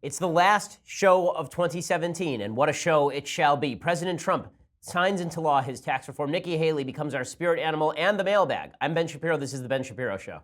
It's the last show of 2017, and what a show it shall be. President Trump signs into law his tax reform. Nikki Haley becomes our spirit animal and the mailbag. I'm Ben Shapiro. This is the Ben Shapiro Show.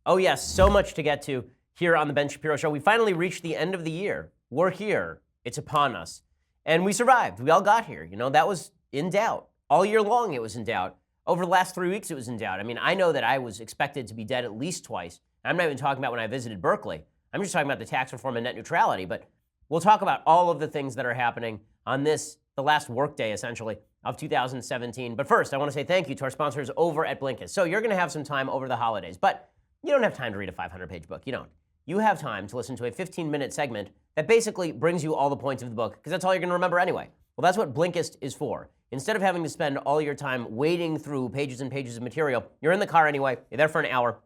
Oh yes, so much to get to here on the Ben Shapiro Show. We finally reached the end of the year. We're here. It's upon us. And we survived. We all got here. You know, that was in doubt. All year long it was in doubt. Over the last 3 weeks, it was in doubt. I mean, I know that I was expected to be dead at least twice. I'm not even talking about when I visited Berkeley. I'm just talking about the tax reform and net neutrality. But we'll talk about all of the things that are happening on this, the last workday, essentially, of 2017. But first, I want to say thank you to our sponsors over at Blinkist. So you're going to have some time over the holidays, but you don't have time to read a 500-page book. You don't. You have time to listen to a 15-minute segment that basically brings you all the points of the book, because that's all you're going to remember anyway. Well, that's what Blinkist is for. Instead of having to spend all your time wading through pages and pages of material, you're in the car anyway, you're there for an hour,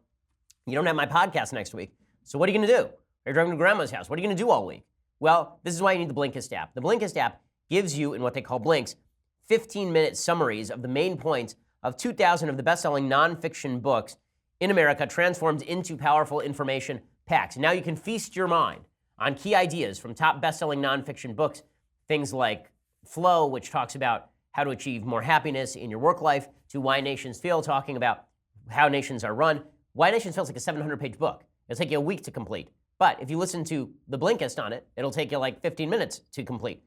you don't have my podcast next week, so what are you going to do? You're driving to grandma's house. What are you going to do all week? Well, this is why you need the Blinkist app. The Blinkist app gives you, in what they call blinks, 15-minute summaries of the main points of 2,000 of the best-selling nonfiction books in America, transformed into powerful information packs. Now you can feast your mind on key ideas from top best-selling nonfiction books, things like Flow, which talks about how to achieve more happiness in your work life, to Why Nations Fail, talking about how nations are run. Why Nations Fail is like a 700-page book. It'll take you a week to complete. But if you listen to the Blinkist on it, it'll take you like 15 minutes to complete.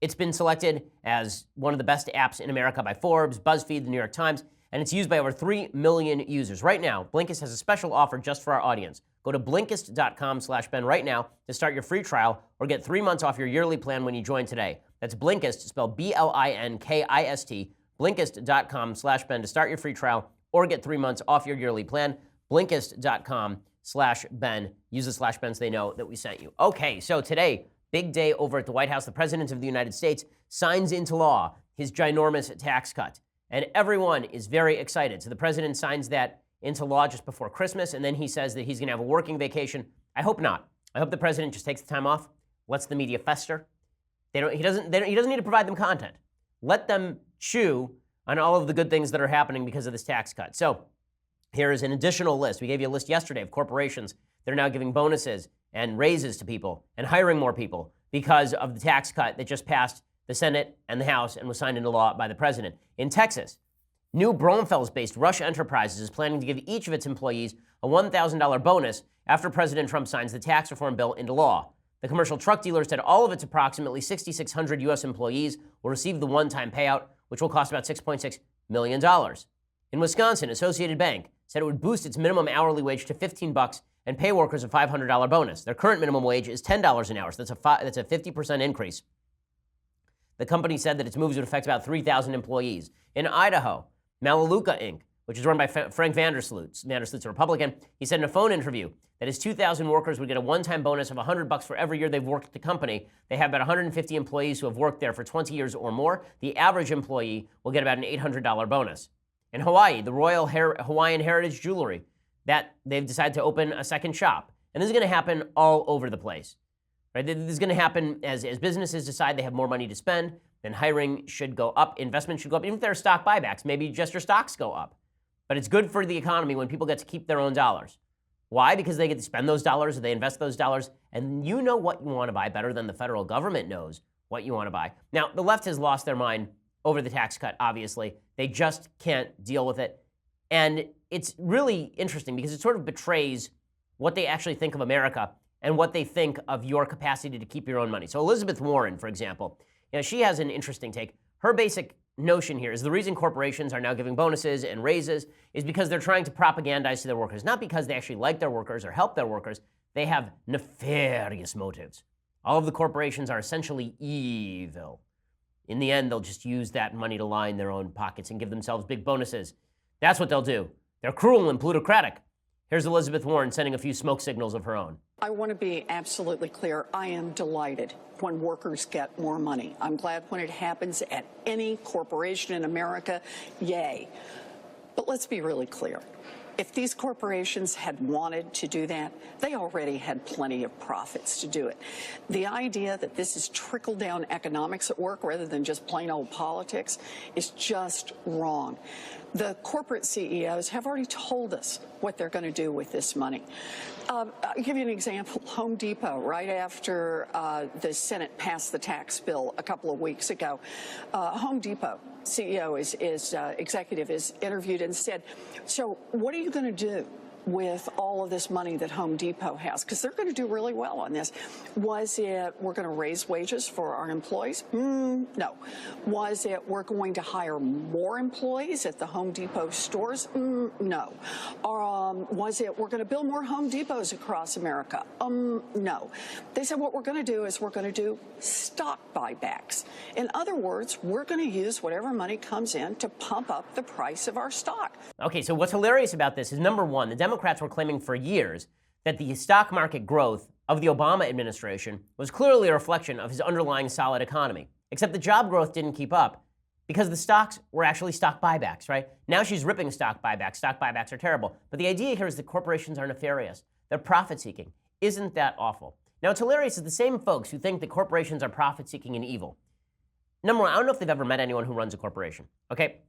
It's been selected as one of the best apps in America by Forbes, BuzzFeed, the New York Times, and it's used by over 3 million users. Right now, Blinkist has a special offer just for our audience. Go to Blinkist.com/Ben right now to start your free trial or get 3 months off your yearly plan when you join today. That's Blinkist, spelled Blinkist, Blinkist.com/Ben to start your free trial or get 3 months off your yearly plan. Blinkist.com/Ben. Use the /Ben so they know that we sent you. Okay, so today, big day over at the White House. The President of the United States signs into law his ginormous tax cut. And everyone is very excited. So the president signs that into law just before Christmas, and then he says that he's going to have a working vacation. I hope not. I hope the president just takes the time off, lets the media fester. He doesn't need to provide them content. Let them chew on all of the good things that are happening because of this tax cut. So here is an additional list. We gave you a list yesterday of corporations that are now giving bonuses and raises to people and hiring more people because of the tax cut that just passed the Senate and the House and was signed into law by the president. In Texas, New Braunfels-based Rush Enterprises is planning to give each of its employees a $1,000 bonus after President Trump signs the tax reform bill into law. The commercial truck dealer said all of its approximately 6,600 U.S. employees will receive the one-time payout, which will cost about $6.6 million. In Wisconsin, Associated Bank said it would boost its minimum hourly wage to $15 and pay workers a $500 bonus. Their current minimum wage is $10 an hour, so that's a 50% increase. The company said that its moves would affect about 3,000 employees. In Idaho, Melaleuca Inc., which is run by Frank Vandersloot's a Republican, he said in a phone interview that his 2,000 workers would get a one-time bonus of $100 for every year they've worked at the company. They have about 150 employees who have worked there for 20 years or more. The average employee will get about an $800 bonus. In Hawaii, the Royal Hawaiian Heritage Jewelry, that they've decided to open a second shop. And this is going to happen all over the place. Right? This is going to happen as businesses decide they have more money to spend, then hiring should go up, investment should go up. Even if there are stock buybacks, maybe just your stocks go up. But it's good for the economy when people get to keep their own dollars. Why? Because they get to spend those dollars or they invest those dollars, and you know what you want to buy better than the federal government knows what you want to buy. Now, the left has lost their mind over the tax cut, obviously. They just can't deal with it. And it's really interesting because it sort of betrays what they actually think of America and what they think of your capacity to keep your own money. So Elizabeth Warren, for example, she has an interesting take. Her basic notion here is the reason corporations are now giving bonuses and raises is because they're trying to propagandize to their workers, not because they actually like their workers or help their workers. They have nefarious motives. All of the corporations are essentially evil. In the end, they'll just use that money to line their own pockets and give themselves big bonuses. That's what they'll do. They're cruel and plutocratic. Here's Elizabeth Warren sending a few smoke signals of her own. I want to be absolutely clear. I am delighted when workers get more money. I'm glad when it happens at any corporation in America. Yay. But let's be really clear. If these corporations had wanted to do that, they already had plenty of profits to do it. The idea that this is trickle-down economics at work rather than just plain old politics is just wrong. The corporate CEOs have already told us what they're going to do with this money. I'll give you an example. Home Depot, right after the Senate passed the tax bill a couple of weeks ago, Home Depot CEO executive is interviewed and said, so what are you going to do with all of this money that Home Depot has? Because they're going to do really well on this. Was it we're going to raise wages for our employees? No. Was it we're going to hire more employees at the Home Depot stores? No. Was it we're going to build more Home Depots across America? No. They said what we're going to do is we're going to do stock buybacks. In other words, we're going to use whatever money comes in to pump up the price of our stock. Okay, so what's hilarious about this is, number one, the Democrats were claiming for years that the stock market growth of the Obama administration was clearly a reflection of his underlying solid economy, except the job growth didn't keep up because the stocks were actually stock buybacks, right? Now she's ripping stock buybacks. Stock buybacks are terrible. But the idea here is that corporations are nefarious. They're profit-seeking. Isn't that awful? Now, what's hilarious is the same folks who think that corporations are profit-seeking and evil. Number one, I don't know if they've ever met anyone who runs a corporation, okay?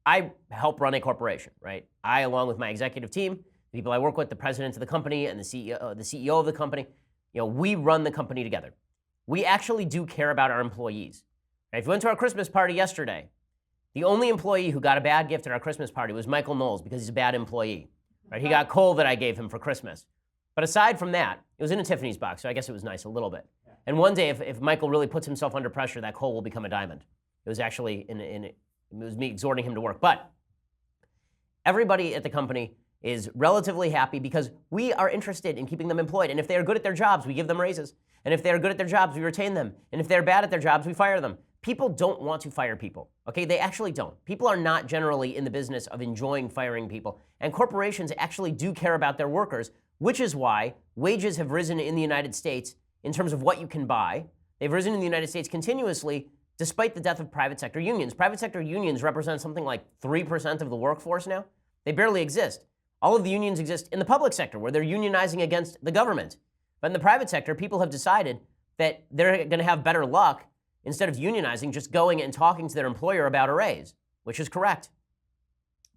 I help run a corporation, right? I, along with my executive team, the people I work with, the president of the company and the CEO of the company, we run the company together. We actually do care about our employees. If you went to our Christmas party yesterday, the only employee who got a bad gift at our Christmas party was Michael Knowles because he's a bad employee. Right? He got coal that I gave him for Christmas. But aside from that, it was in a Tiffany's box, so I guess it was nice a little bit. And one day, if Michael really puts himself under pressure, that coal will become a diamond. It was actually it was me exhorting him to work. But everybody at the company is relatively happy because we are interested in keeping them employed. And if they are good at their jobs, we give them raises. And if they are good at their jobs, we retain them. And if they're bad at their jobs, we fire them. People don't want to fire people, okay? They actually don't. People are not generally in the business of enjoying firing people. And corporations actually do care about their workers, which is why wages have risen in the United States in terms of what you can buy. They've risen in the United States continuously despite the death of private sector unions. Private sector unions represent something like 3% of the workforce now. They barely exist. All of the unions exist in the public sector where they're unionizing against the government. But in the private sector, people have decided that they're going to have better luck instead of unionizing, just going and talking to their employer about a raise, which is correct.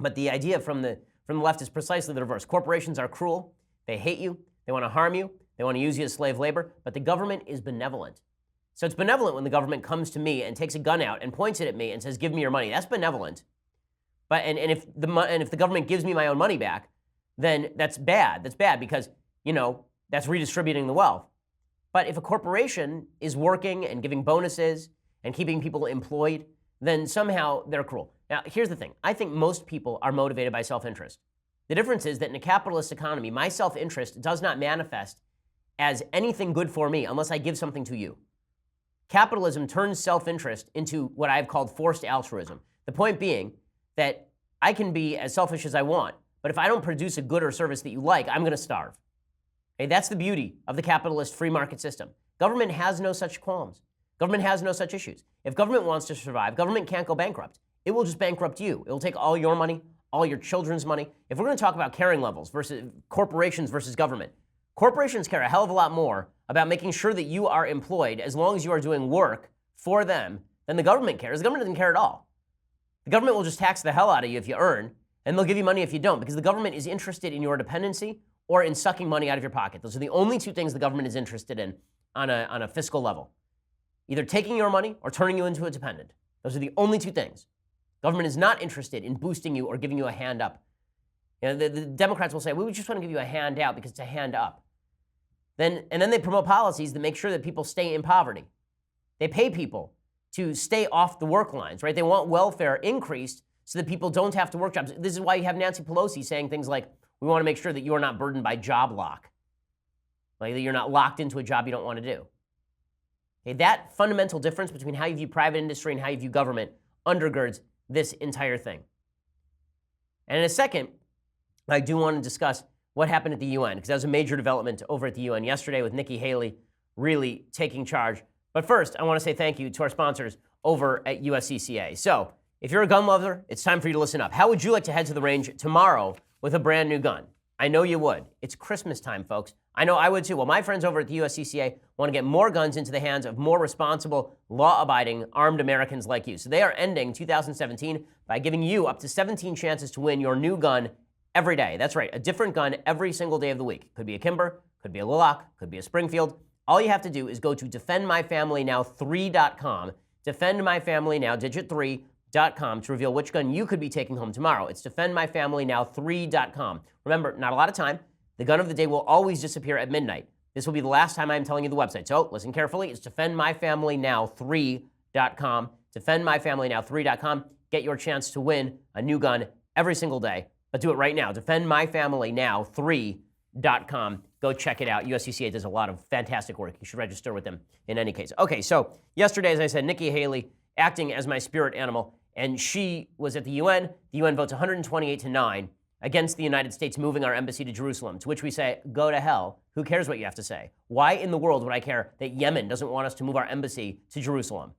But the idea from the left is precisely the reverse. Corporations are cruel. They hate you. They want to harm you. They want to use you as slave labor. But the government is benevolent. So it's benevolent when the government comes to me and takes a gun out and points it at me and says, give me your money. That's benevolent. But and if the government gives me my own money back, then that's bad. That's bad because, that's redistributing the wealth. But if a corporation is working and giving bonuses and keeping people employed, then somehow they're cruel. Now, here's the thing. I think most people are motivated by self-interest. The difference is that in a capitalist economy, my self-interest does not manifest as anything good for me unless I give something to you. Capitalism turns self-interest into what I've called forced altruism. The point being that I can be as selfish as I want, but if I don't produce a good or service that you like, I'm going to starve. Okay, that's the beauty of the capitalist free market system. Government has no such qualms. Government has no such issues. If government wants to survive, government can't go bankrupt. It will just bankrupt you. It will take all your money, all your children's money. If we're going to talk about caring levels versus corporations versus government, corporations care a hell of a lot more about making sure that you are employed as long as you are doing work for them than the government cares. The government doesn't care at all. The government will just tax the hell out of you if you earn, and they'll give you money if you don't, because the government is interested in your dependency or in sucking money out of your pocket. Those are the only two things the government is interested in on a fiscal level. Either taking your money or turning you into a dependent. Those are the only two things. Government is not interested in boosting you or giving you a hand up. The Democrats will say, we just want to give you a hand out because it's a hand up. And then they promote policies that make sure that people stay in poverty. They pay people to stay off the work lines, right? They want welfare increased so that people don't have to work jobs. This is why you have Nancy Pelosi saying things like, we want to make sure that you are not burdened by job lock. Like that you're not locked into a job you don't want to do. Okay, that fundamental difference between how you view private industry and how you view government undergirds this entire thing. And in a second, I do want to discuss what happened at the UN, because that was a major development over at the UN yesterday with Nikki Haley really taking charge. But first, I want to say thank you to our sponsors over at U.S.A. So, if you're a gun lover, it's time for you to listen up. How would you like to head to the range tomorrow with a brand new gun? I know you would. It's Christmas time, folks. I know I would too. Well, my friends over at the U.S.A. want to get more guns into the hands of more responsible, law-abiding, armed Americans like you. So they are ending 2017 by giving you up to 17 chances to win your new gun every day. That's right, a different gun every single day of the week. Could be a Kimber, could be a Lilac, could be a Springfield. All you have to do is go to defendmyfamilynow3.com, defendmyfamilynow, digit 3.com, to reveal which gun you could be taking home tomorrow. It's defendmyfamilynow3.com. Remember, not a lot of time. The gun of the day will always disappear at midnight. This will be the last time I'm telling you the website. So listen carefully. It's defendmyfamilynow3.com, defendmyfamilynow3.com. Get your chance to win a new gun every single day. But do it right now. Defendmyfamilynow3.com. Go check it out. U.S.A. does a lot of fantastic work. You should register with them in any case. Okay, so yesterday, as I said, Nikki Haley acting as my spirit animal, and she was at the UN. The UN votes 128-9 against the United States moving our embassy to Jerusalem, to which we say, go to hell. Who cares what you have to say? Why in the world would I care that Yemen doesn't want us to move our embassy to Jerusalem?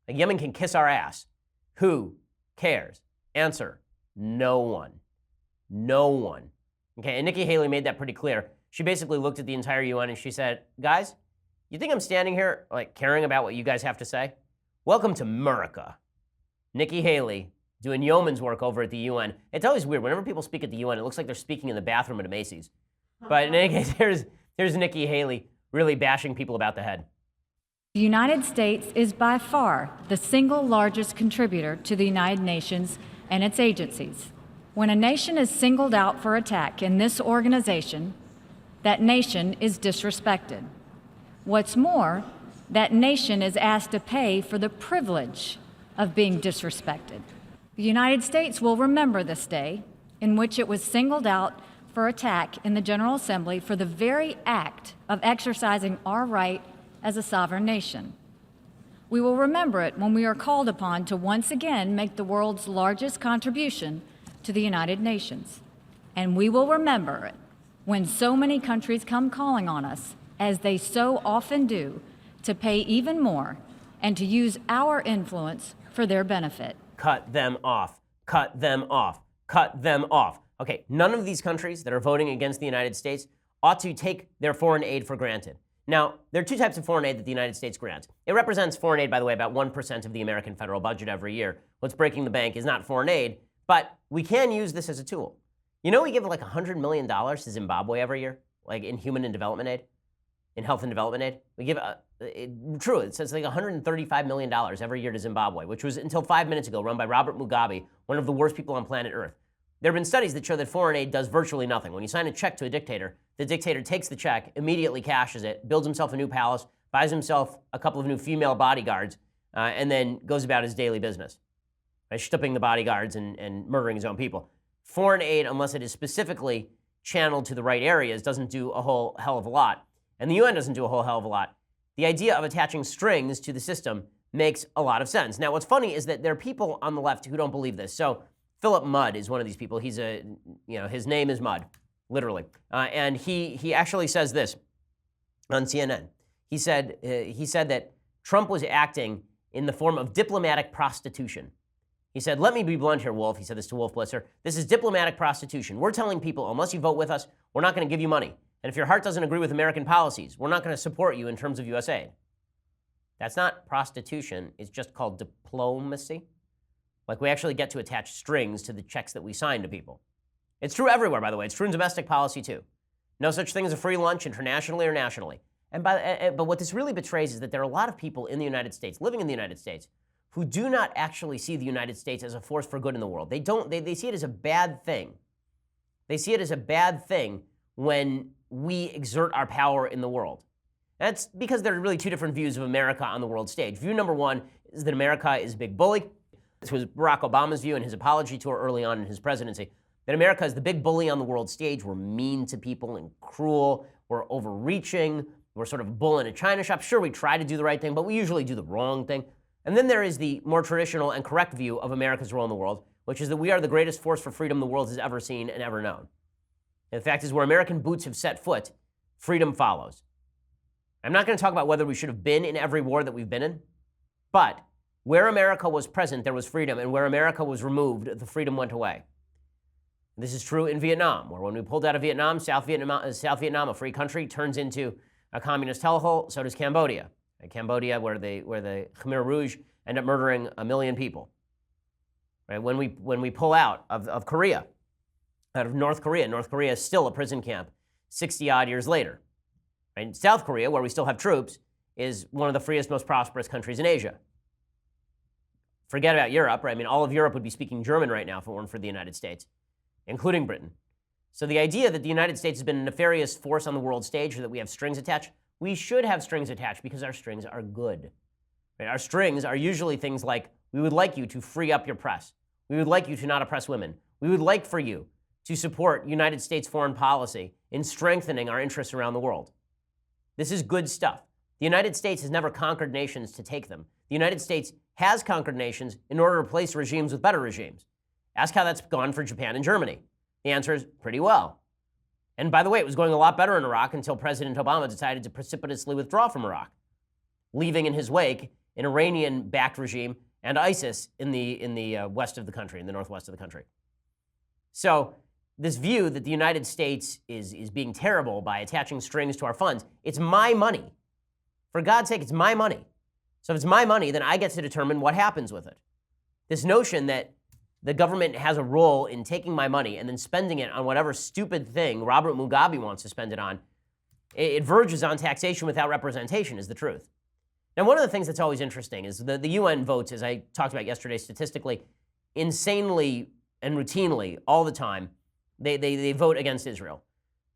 Like, Yemen can kiss our ass. Who cares? Answer, no one. No one. Okay, and Nikki Haley made that pretty clear. She basically looked at the entire UN and she said, guys, you think I'm standing here like caring about what you guys have to say? Welcome to America. Nikki Haley doing yeoman's work over at the UN. It's always weird. Whenever people speak at the UN, it looks like they're speaking in the bathroom at a Macy's. But in any case, here's Nikki Haley really bashing people about the head. The United States is by far the single largest contributor to the United Nations and its agencies. When a nation is singled out for attack in this organization, that nation is disrespected. What's more, that nation is asked to pay for the privilege of being disrespected. The United States will remember this day in which it was singled out for attack in the General Assembly for the very act of exercising our right as a sovereign nation. We will remember it when we are called upon to once again make the world's largest contribution to the United Nations. And we will remember it when so many countries come calling on us, as they so often do, to pay even more and to use our influence for their benefit. Cut them off. Cut them off. Cut them off. Okay, none of these countries that are voting against the United States ought to take their foreign aid for granted. Now, there are two types of foreign aid that the United States grants. It represents foreign aid, by the way, about 1% of the American federal budget every year. What's breaking the bank is not foreign aid, but we can use this as a tool. You know, we give like $100 million to Zimbabwe every year, like in human and development aid, in health and development aid. We give, it says like $135 million every year to Zimbabwe, which was until 5 minutes ago run by Robert Mugabe, one of the worst people on planet Earth. There have been studies that show that foreign aid does virtually nothing. When you sign a check to a dictator, the dictator takes the check, immediately cashes it, builds himself a new palace, buys himself a couple of new female bodyguards, and then goes about his daily business by stooping the bodyguards and murdering his own people. Foreign aid, unless it is specifically channeled to the right areas, doesn't do a whole hell of a lot. And the UN doesn't do a whole hell of a lot. The idea of attaching strings to the system makes a lot of sense. Now, what's funny is that there are people on the left who don't believe this. So Philip Mudd is one of these people. He's his name is Mudd, literally. And he actually says this on CNN. He said that Trump was acting in the form of diplomatic prostitution. He said, let me be blunt here, Wolf. He said this to Wolf Blitzer. This is diplomatic prostitution. We're telling people, unless you vote with us, we're not going to give you money. And if your heart doesn't agree with American policies, we're not going to support you in terms of U.S.A. That's not prostitution. It's just called diplomacy. Like, we actually get to attach strings to the checks that we sign to people. It's true everywhere, by the way. It's true in domestic policy, too. No such thing as a free lunch internationally or nationally. But what this really betrays is that there are a lot of people in the United States, living in the United States, who do not actually see the United States as a force for good in the world. They see it as a bad thing. They see it as a bad thing when we exert our power in the world. That's because there are really two different views of America on the world stage. View number one is that America is a big bully. This was Barack Obama's view in his apology tour early on in his presidency, that America is the big bully on the world stage. We're mean to people and cruel. We're overreaching. We're sort of a bull in a china shop. Sure, we try to do the right thing, but we usually do the wrong thing. And then there is the more traditional and correct view of America's role in the world, which is that we are the greatest force for freedom the world has ever seen and ever known. And the fact is, where American boots have set foot, freedom follows. I'm not going to talk about whether we should have been in every war that we've been in, but where America was present, there was freedom, and where America was removed, the freedom went away. This is true in Vietnam, where when we pulled out of Vietnam, South Vietnam, a free country, turns into a communist hellhole. So does Cambodia. Cambodia, where the Khmer Rouge end up murdering 1 million people. Right? When we pull out of Korea, out of North Korea is still a prison camp 60-odd years later. Right? South Korea, where we still have troops, is one of the freest, most prosperous countries in Asia. Forget about Europe, right? I mean, all of Europe would be speaking German right now if it weren't for the United States, including Britain. So the idea that the United States has been a nefarious force on the world stage, or that we have strings attached, we should have strings attached because our strings are good. Right? Our strings are usually things like, we would like you to free up your press. We would like you to not oppress women. We would like for you to support United States foreign policy in strengthening our interests around the world. This is good stuff. The United States has never conquered nations to take them. The United States has conquered nations in order to replace regimes with better regimes. Ask how that's gone for Japan and Germany. The answer is pretty well. And by the way, it was going a lot better in Iraq until President Obama decided to precipitously withdraw from Iraq, leaving in his wake an Iranian-backed regime and ISIS in the west of the country, in the northwest of the country. So this view that the United States is being terrible by attaching strings to our funds, it's my money. For God's sake, it's my money. So if it's my money, then I get to determine what happens with it. This notion that the government has a role in taking my money and then spending it on whatever stupid thing Robert Mugabe wants to spend it on, it verges on taxation without representation, is the truth. Now, one of the things that's always interesting is the UN votes, as I talked about yesterday, statistically, insanely and routinely, all the time, they vote against Israel.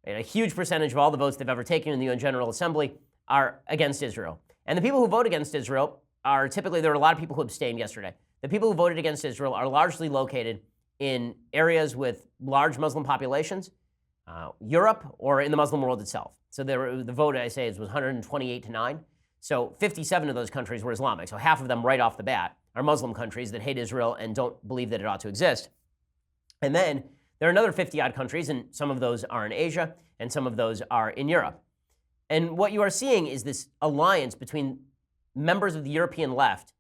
And a huge percentage of all the votes they've ever taken in the UN General Assembly are against Israel. And the people who vote against Israel are typically, there are a lot of people who abstained yesterday. The people who voted against Israel are largely located in areas with large Muslim populations, Europe, or in the Muslim world itself. So the vote, I say, was 128-9. So 57 of those countries were Islamic. So half of them right off the bat are Muslim countries that hate Israel and don't believe that it ought to exist. And then there are another 50-odd countries, and some of those are in Asia, and some of those are in Europe. And what you are seeing is this alliance between members of the European left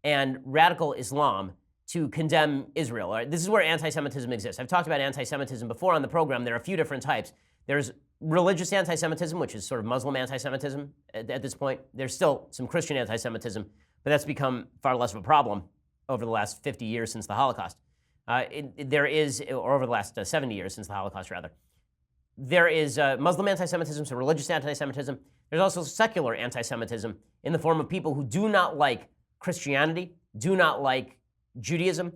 and radical Islam to condemn Israel. All right? This is where anti-Semitism exists. I've talked about anti-Semitism before on the program. There are a few different types. There's religious anti-Semitism, which is sort of Muslim anti-Semitism at this point. There's still some Christian anti-Semitism, but that's become far less of a problem over the last 50 years since the Holocaust. There is, or over the last 70 years since the Holocaust, rather. There is Muslim anti-Semitism, so religious anti-Semitism. There's also secular anti-Semitism in the form of people who do not like Christianity, do not like Judaism.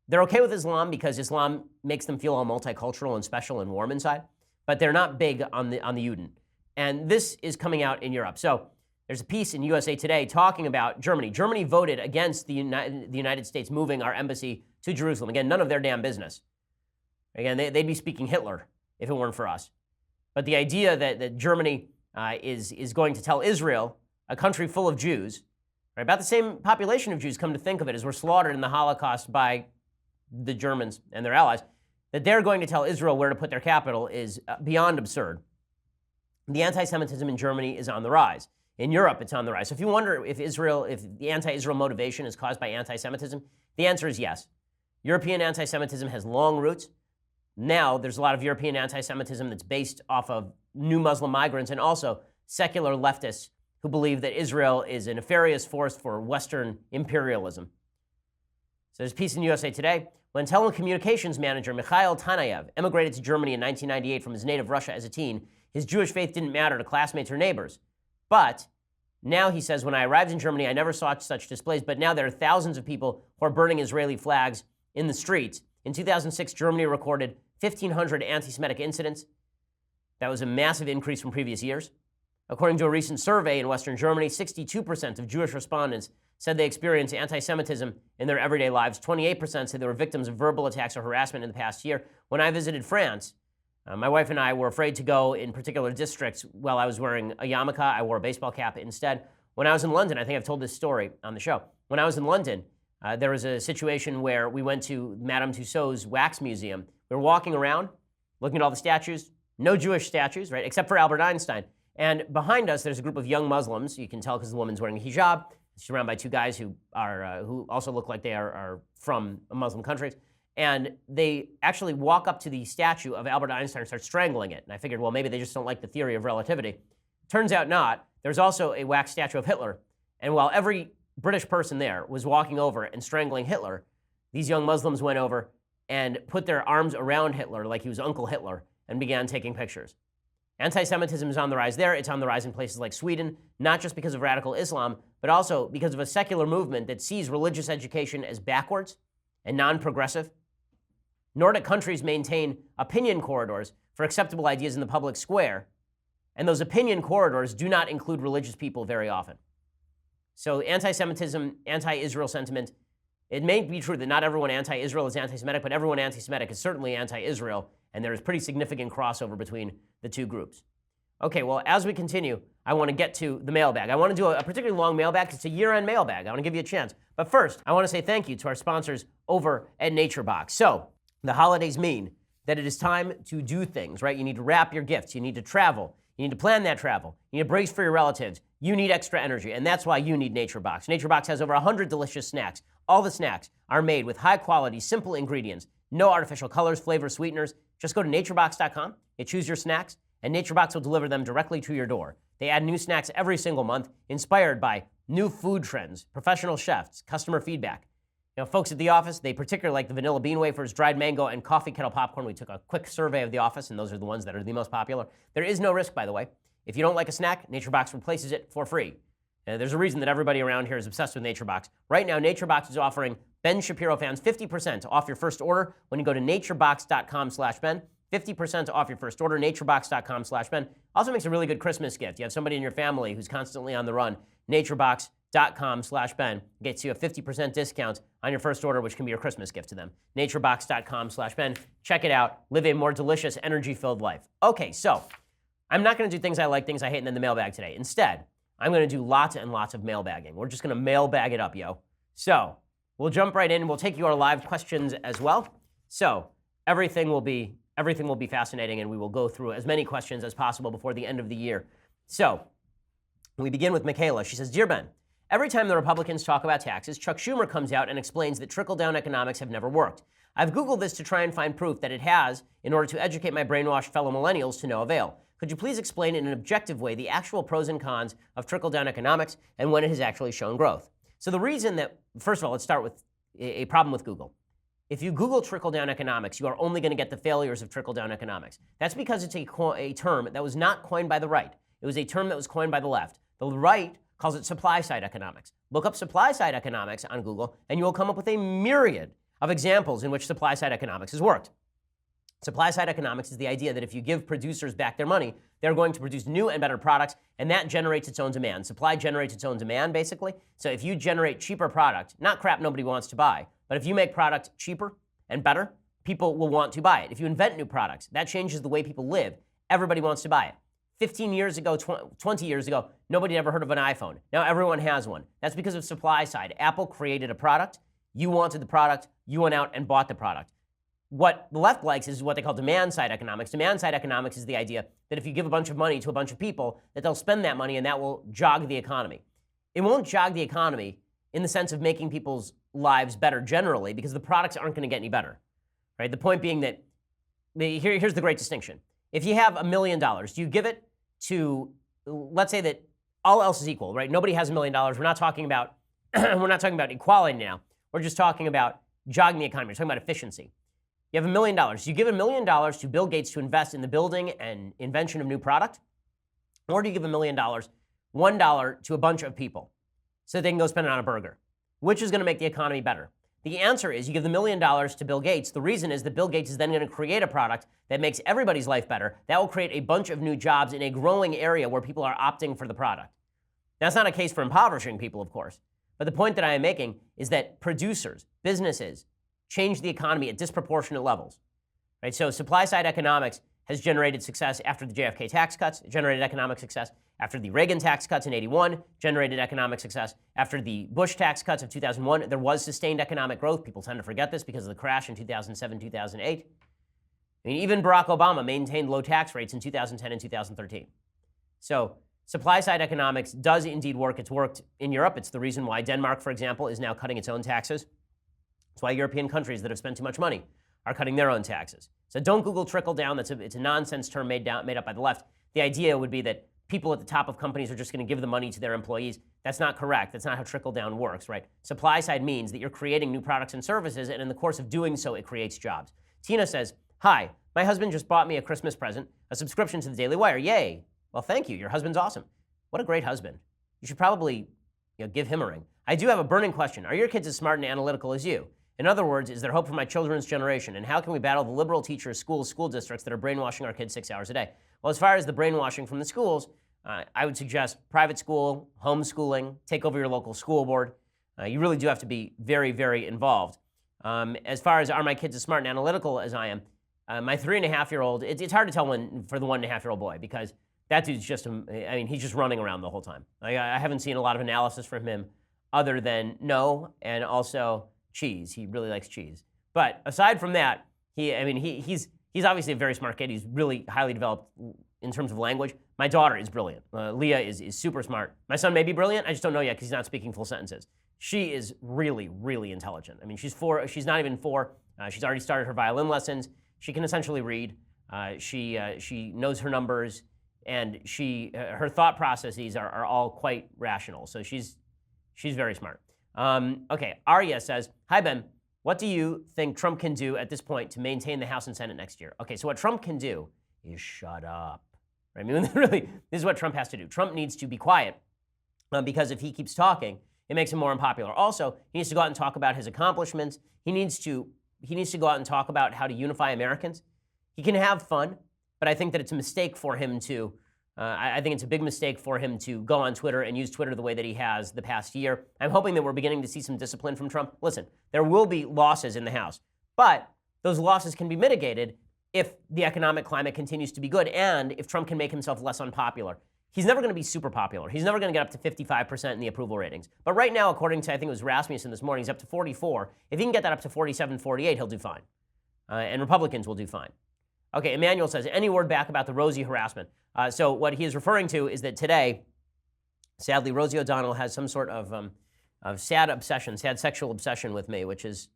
They're okay with Islam because Islam makes them feel all multicultural and special and warm inside, but they're not big on the Juden. And this is coming out in Europe. So there's a piece in U.S.A. Today talking about Germany. Germany voted against the United States moving our embassy to Jerusalem. Again, none of their damn business. Again, they'd be speaking Hitler if it weren't for us. But the idea that Germany is going to tell Israel, a country full of Jews, right, about the same population of Jews, come to think of it, as were slaughtered in the Holocaust by the Germans and their allies, that they're going to tell Israel where to put their capital is beyond absurd. The anti-Semitism in Germany is on the rise. In Europe, it's on the rise. So if you wonder if the anti-Israel motivation is caused by anti-Semitism, the answer is yes. European anti-Semitism has long roots. Now, there's a lot of European anti-Semitism that's based off of new Muslim migrants and also secular leftists who believe that Israel is a nefarious force for Western imperialism. So there's a piece in USA Today. When telecommunications manager Mikhail Tanayev emigrated to Germany in 1998 from his native Russia as a teen, his Jewish faith didn't matter to classmates or neighbors. But now he says, when I arrived in Germany, I never saw such displays, but now there are thousands of people who are burning Israeli flags in the streets. In 2006, Germany recorded 1,500 anti-Semitic incidents. That was a massive increase from previous years. According to a recent survey in Western Germany, 62% of Jewish respondents said they experienced anti-Semitism in their everyday lives. 28% said they were victims of verbal attacks or harassment in the past year. When I visited France, my wife and I were afraid to go in particular districts while I was wearing a yarmulke. I wore a baseball cap instead. When I was in London, I think I've told this story on the show. When I was in London, there was a situation where we went to Madame Tussauds Wax Museum. We were walking around, looking at all the statues. No Jewish statues, right, except for Albert Einstein. And behind us, there's a group of young Muslims. You can tell because the woman's wearing a hijab. She's surrounded by two guys who also look like they are from Muslim countries. and they actually walk up to the statue of Albert Einstein and start strangling it. And I figured, well, maybe they just don't like the theory of relativity. Turns out not. There's also a wax statue of Hitler. And while every British person there was walking over and strangling Hitler, these young Muslims went over and put their arms around Hitler like he was Uncle Hitler and began taking pictures. Anti-Semitism is on the rise there. It's on the rise in places like Sweden, not just because of radical Islam, but also because of a secular movement that sees religious education as backwards and non-progressive. Nordic countries maintain opinion corridors for acceptable ideas in the public square, and those opinion corridors do not include religious people very often. So anti-Semitism, anti-Israel sentiment, it may be true that not everyone anti-Israel is anti-Semitic, but everyone anti-Semitic is certainly anti-Israel, and there is pretty significant crossover between the two groups. Okay, well, as we continue, I want to get to the mailbag. I want to do a particularly long mailbag because it's a year-end mailbag. I want to give you a chance. But first, I want to say thank you to our sponsors over at NatureBox. So, the holidays mean that it is time to do things, right? You need to wrap your gifts. You need to travel. You need to plan that travel. You need to brace for your relatives. You need extra energy, and that's why you need NatureBox. NatureBox has over 100 delicious snacks. All the snacks are made with high-quality, simple ingredients. No artificial colors, flavors, sweeteners. Just go to naturebox.com, you choose your snacks, and NatureBox will deliver them directly to your door. They add new snacks every single month, inspired by new food trends, professional chefs, customer feedback. You know, folks at the office, they particularly like the vanilla bean wafers, dried mango, and coffee kettle popcorn. We took a quick survey of the office, and those are the ones that are the most popular. There is no risk, by the way. If you don't like a snack, NatureBox replaces it for free. There's a reason that everybody around here is obsessed with NatureBox. Right now, NatureBox is offering Ben Shapiro fans 50% off your first order when you go to naturebox.com/Ben. 50% off your first order, naturebox.com/Ben. Also makes a really good Christmas gift. You have somebody in your family who's constantly on the run. naturebox.com/Ben gets you a 50% discount on your first order, which can be your Christmas gift to them. naturebox.com/Ben. Check it out. Live a more delicious, energy-filled life. Okay, so I'm not going to do things I like, things I hate, and then the mailbag today. Instead, I'm going to do lots and lots of mailbagging. We're just going to mailbag it up, yo. So we'll jump right in. We'll take your live questions as well. So everything will be fascinating, and we will go through as many questions as possible before the end of the year. So we begin with Michaela. She says, Dear Ben, every time the Republicans talk about taxes, Chuck Schumer comes out and explains that trickle-down economics have never worked. I've Googled this to try and find proof that it has in order to educate my brainwashed fellow millennials to no avail. Could you please explain in an objective way the actual pros and cons of trickle-down economics and when it has actually shown growth? So the reason that, first of all, let's start with a problem with Google. If you Google trickle-down economics, you are only going to get the failures of trickle-down economics. That's because it's a term that was not coined by the right. It was a term that was coined by the left. The right calls it supply-side economics. Look up supply-side economics on Google, and you will come up with a myriad of examples in which supply-side economics has worked. Supply-side economics is the idea that if you give producers back their money, they're going to produce new and better products, and that generates its own demand. Supply generates its own demand, basically. So if you generate cheaper product, not crap nobody wants to buy, but if you make product cheaper and better, people will want to buy it. If you invent new products, that changes the way people live. Everybody wants to buy it. 15 years ago, 20 years ago, nobody ever heard of an iPhone. Now everyone has one. That's because of supply side. Apple created a product. You wanted the product. You went out and bought the product. What the left likes is what they call demand-side economics. Demand-side economics is the idea that if you give a bunch of money to a bunch of people, that they'll spend that money and that will jog the economy. It won't jog the economy in the sense of making people's lives better generally because the products aren't going to get any better, right? The point being that, here's the great distinction. If you have $1 million, do you give it to, let's say that all else is equal, right? Nobody has $1 million. We're not talking about equality now. We're just talking about jogging the economy. We're talking about efficiency. You have $1 million. You give $1 million to Bill Gates to invest in the building and invention of new product, or do you give $1 million, $1 to a bunch of people so they can go spend it on a burger? Which is going to make the economy better? The answer is you give the $1 million to Bill Gates. The reason is that Bill Gates is then going to create a product that makes everybody's life better. That will create a bunch of new jobs in a growing area where people are opting for the product. That's not a case for impoverishing people, of course. But the point that I am making is that producers, businesses, change the economy at disproportionate levels, right? So supply-side economics has generated success after the JFK tax cuts. It generated economic success after the Reagan tax cuts in '81, generated economic success after the Bush tax cuts of 2001. There was sustained economic growth. People tend to forget this because of the crash in 2007, 2008. I mean, even Barack Obama maintained low tax rates in 2010 and 2013. So supply-side economics does indeed work. It's worked in Europe. It's the reason why Denmark, for example, is now cutting its own taxes. That's why European countries that have spent too much money are cutting their own taxes. So don't Google trickle down. It's a nonsense term made up by the left. The idea would be that people at the top of companies are just going to give the money to their employees. That's not correct. That's not how trickle down works, right? Supply side means that you're creating new products and services, and in the course of doing so, it creates jobs. Tina says, hi, my husband just bought me a Christmas present, a subscription to the Daily Wire. Yay. Well, thank you. Your husband's awesome. What a great husband. You should probably give him a ring. I do have a burning question. Are your kids as smart and analytical as you? In other words, is there hope for my children's generation? And how can we battle the liberal teachers, schools, school districts that are brainwashing our kids 6 hours a day? Well, as far as the brainwashing from the schools, I would suggest private school, homeschooling, take over your local school board. You really do have to be very, very involved. As far as are my kids as smart and analytical as I am, my 3.5-year-old, it's hard to tell for the 1.5-year-old boy because that dude's he's just running around the whole time. I haven't seen a lot of analysis from him other than no and also cheese. He really likes cheese. But aside from that, he's obviously a very smart kid. He's really highly developed in terms of language. My daughter is brilliant. Leah is super smart. My son may be brilliant. I just don't know yet because he's not speaking full sentences. She is really, really intelligent. She's 4. She's not even 4. She's already started her violin lessons. She can essentially read. She knows her numbers, and her thought processes are all quite rational. So she's very smart. Okay, Arya says, hi, Ben. What do you think Trump can do at this point to maintain the House and Senate next year? Okay, so what Trump can do is shut up. Right? Really, this is what Trump has to do. Trump needs to be quiet because if he keeps talking, it makes him more unpopular. Also, he needs to go out and talk about his accomplishments. He needs to go out and talk about how to unify Americans. He can have fun, but I think that it's a mistake for him to I think it's a big mistake for him to go on Twitter and use Twitter the way that he has the past year. I'm hoping that we're beginning to see some discipline from Trump. Listen, there will be losses in the House, but those losses can be mitigated if the economic climate continues to be good and if Trump can make himself less unpopular. He's never going to be super popular. He's never going to get up to 55% in the approval ratings. But right now, according to, I think it was Rasmussen this morning, he's up to 44. If he can get that up to 47, 48, he'll do fine. And Republicans will do fine. Okay, Emmanuel says, any word back about the Rosie harassment? So what he is referring to is that today, sadly, Rosie O'Donnell has some sort of sad sexual obsession with me, which is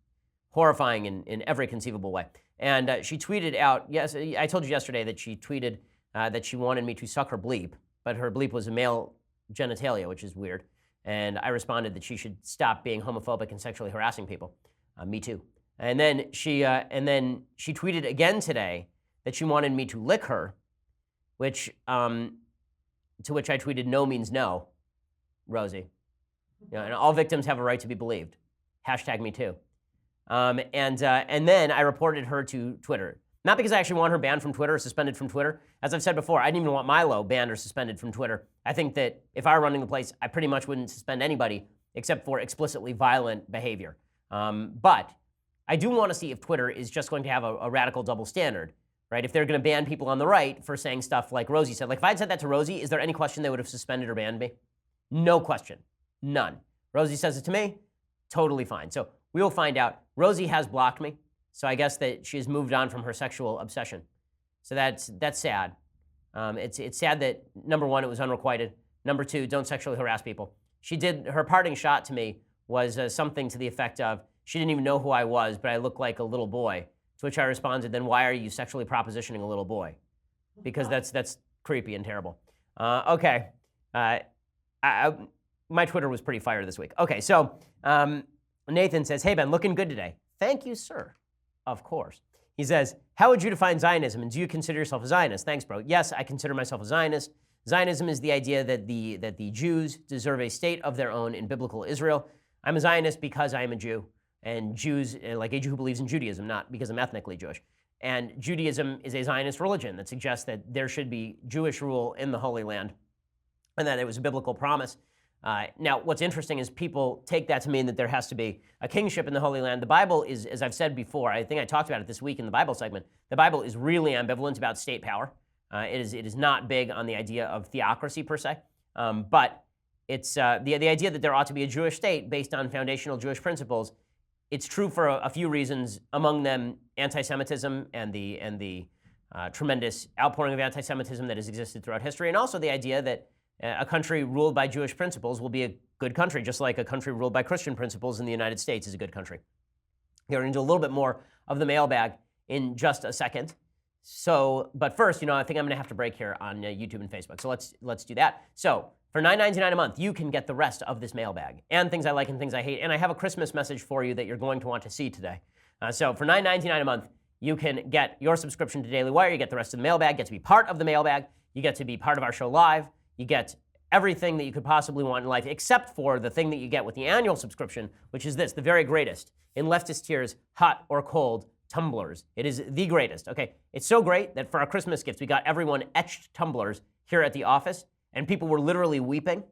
horrifying in every conceivable way. And she tweeted out, yes, I told you yesterday that she tweeted that she wanted me to suck her bleep, but her bleep was a male genitalia, which is weird. And I responded that she should stop being homophobic and sexually harassing people. Me too. And then she tweeted again today that she wanted me to lick her, which to which I tweeted, no means no, Rosie. And all victims have a right to be believed. #me too. And then I reported her to Twitter. Not because I actually want her banned from Twitter or suspended from Twitter. As I've said before, I didn't even want Milo banned or suspended from Twitter. I think that if I were running the place, I pretty much wouldn't suspend anybody except for explicitly violent behavior. But I do want to see if Twitter is just going to have a radical double standard, right? If they're going to ban people on the right for saying stuff like Rosie said. Like if I had said that to Rosie, is there any question they would have suspended or banned me? No question. None. Rosie says it to me, totally fine. So we will find out. Rosie has blocked me. So I guess that she has moved on from her sexual obsession. So that's sad. It's sad that, number one, it was unrequited. Number two, don't sexually harass people. Her parting shot to me was something to the effect of, she didn't even know who I was, but I look like a little boy. To which I responded, then why are you sexually propositioning a little boy? Because that's creepy and terrible. Okay. My Twitter was pretty fire this week. Okay, so Nathan says, hey, Ben, looking good today. Thank you, sir. Of course. He says, how would you define Zionism, and do you consider yourself a Zionist? Thanks, bro. Yes, I consider myself a Zionist. Zionism is the idea that the Jews deserve a state of their own in biblical Israel. I'm a Zionist because I am a Jew, and Jews, like a Jew who believes in Judaism, not because I'm ethnically Jewish. And Judaism is a Zionist religion that suggests that there should be Jewish rule in the Holy Land, and that it was a biblical promise. Now, what's interesting is people take that to mean that there has to be a kingship in the Holy Land. The Bible is, as I've said before, I think I talked about it this week in the Bible segment, the Bible is really ambivalent about state power. It is not big on the idea of theocracy per se, but it's the idea that there ought to be a Jewish state based on foundational Jewish principles. It's true for a few reasons, among them anti-Semitism and the tremendous outpouring of anti-Semitism that has existed throughout history, and also the idea that a country ruled by Jewish principles will be a good country, just like a country ruled by Christian principles in the United States is a good country. We're going to do a little bit more of the mailbag in just a second. So, but first, I think I'm going to have to break here on YouTube and Facebook. So let's do that. So for $9.99 a month, you can get the rest of this mailbag and things I like and things I hate. And I have a Christmas message for you that you're going to want to see today. So for $9.99 a month, you can get your subscription to Daily Wire. You get the rest of the mailbag. You get to be part of the mailbag. You get to be part of our show live. You get everything that you could possibly want in life, except for the thing that you get with the annual subscription, which is this, the very greatest. In leftist tears, hot or cold tumblers. It is the greatest. Okay, it's so great that for our Christmas gifts, we got everyone etched tumblers here at the office, and people were literally weeping.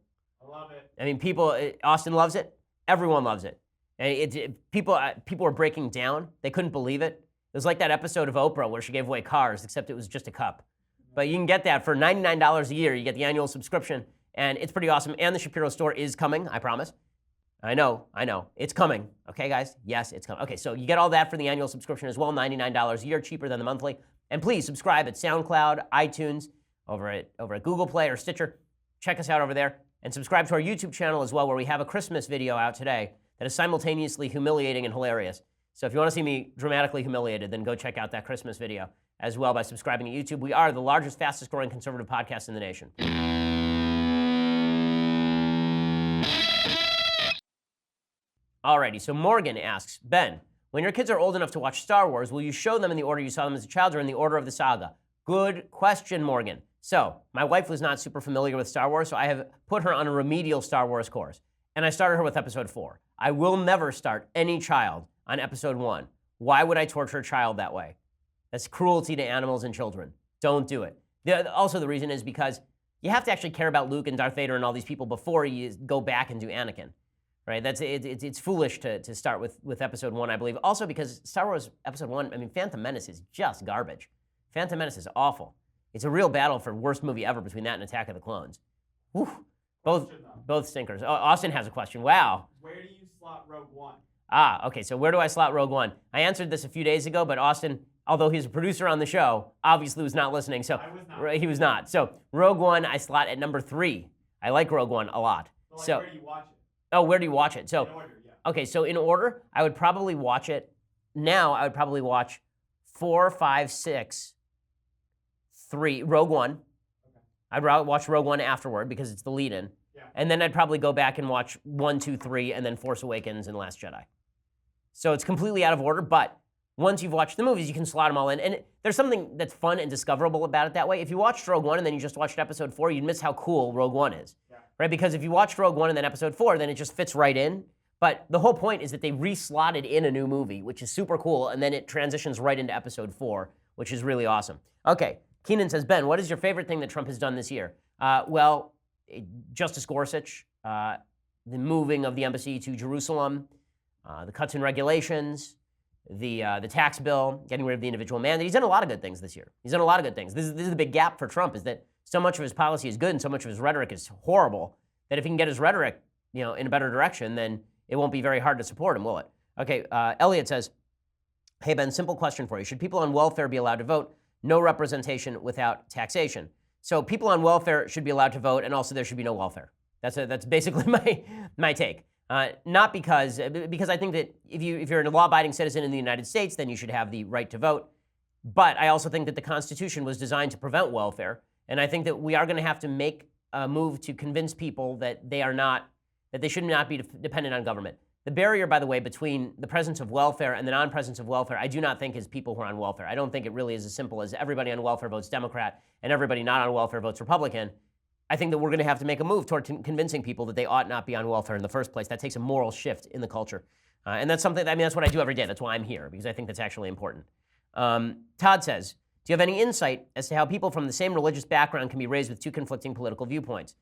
I love it. I mean, Austin loves it. Everyone loves it. And people were breaking down. They couldn't believe it. It was like that episode of Oprah where she gave away cars, except it was just a cup. But you can get that for $99 a year. You get the annual subscription, and it's pretty awesome. And the Shapiro store is coming, I promise. I know. It's coming. Okay, guys? Yes, it's coming. Okay, so you get all that for the annual subscription as well, $99 a year, cheaper than the monthly. And please subscribe at SoundCloud, iTunes, over at Google Play or Stitcher. Check us out over there. And subscribe to our YouTube channel as well, where we have a Christmas video out today that is simultaneously humiliating and hilarious. So if you want to see me dramatically humiliated, then go check out that Christmas video as well by subscribing to YouTube. We are the largest, fastest growing conservative podcast in the nation. Alrighty, so Morgan asks, Ben, when your kids are old enough to watch Star Wars, will you show them in the order you saw them as a child or in the order of the saga? Good question, Morgan. So, my wife was not super familiar with Star Wars, so I have put her on a remedial Star Wars course. And I started her with episode 4. I will never start any child on episode 1. Why would I torture a child that way? That's cruelty to animals and children. Don't do it. Also, the reason is because you have to actually care about Luke and Darth Vader and all these people before you go back and do Anakin. Right? It's foolish to start with episode 1, I believe. Also because Star Wars episode 1, I mean, Phantom Menace is just garbage. Phantom Menace is awful. It's a real battle for worst movie ever between that and Attack of the Clones. Whew. Both stinkers. Oh, Austin has a question. Wow. Where do you slot Rogue One? Okay, so where do I slot Rogue One? I answered this a few days ago, but Austin, although he's a producer on the show, obviously was not listening. So I was not. He was not. So Rogue One, I slot at number 3. I like Rogue One a lot. So where do you watch it? Oh, where do you watch it? So, In order, yeah. Okay, so in order, I would probably watch it. Now, I would probably watch 4, 5, 6, 3, Rogue One. Okay. I'd watch Rogue One afterward because it's the lead-in. Yeah. And then I'd probably go back and watch 1, 2, 3, and then Force Awakens and Last Jedi. So it's completely out of order, but once you've watched the movies, you can slot them all in. And there's something that's fun and discoverable about it that way. If you watched Rogue One and then you just watched episode 4, you'd miss how cool Rogue One is. Yeah. Right? Because if you watched Rogue One and then episode 4, then it just fits right in. But the whole point is that they re-slotted in a new movie, which is super cool, and then it transitions right into episode 4, which is really awesome. Okay, Keenan says, Ben, what is your favorite thing that Trump has done this year? Well, Justice Gorsuch, the moving of the embassy to Jerusalem, the cuts in regulations, the tax bill, getting rid of the individual mandate. He's done a lot of good things this year. He's done a lot of good things. This is the big gap for Trump, is that so much of his policy is good and so much of his rhetoric is horrible, that if he can get his rhetoric in a better direction, then it won't be very hard to support him, will it? Okay, Elliot says, hey, Ben, simple question for you. Should people on welfare be allowed to vote? No representation without taxation. So people on welfare should be allowed to vote, and also there should be no welfare. That's basically my take. Not because I think that if you're a law-abiding citizen in the United States, then you should have the right to vote. But I also think that the Constitution was designed to prevent welfare, and I think that we are going to have to make a move to convince people that they should not be dependent on government. The barrier, by the way, between the presence of welfare and the non-presence of welfare, I do not think is people who are on welfare. I don't think it really is as simple as everybody on welfare votes Democrat and everybody not on welfare votes Republican. I think that we're going to have to make a move toward convincing people that they ought not be on welfare in the first place. That takes a moral shift in the culture. And that's something, that's what I do every day. That's why I'm here, because I think that's actually important. Todd says, do you have any insight as to how people from the same religious background can be raised with two conflicting political viewpoints?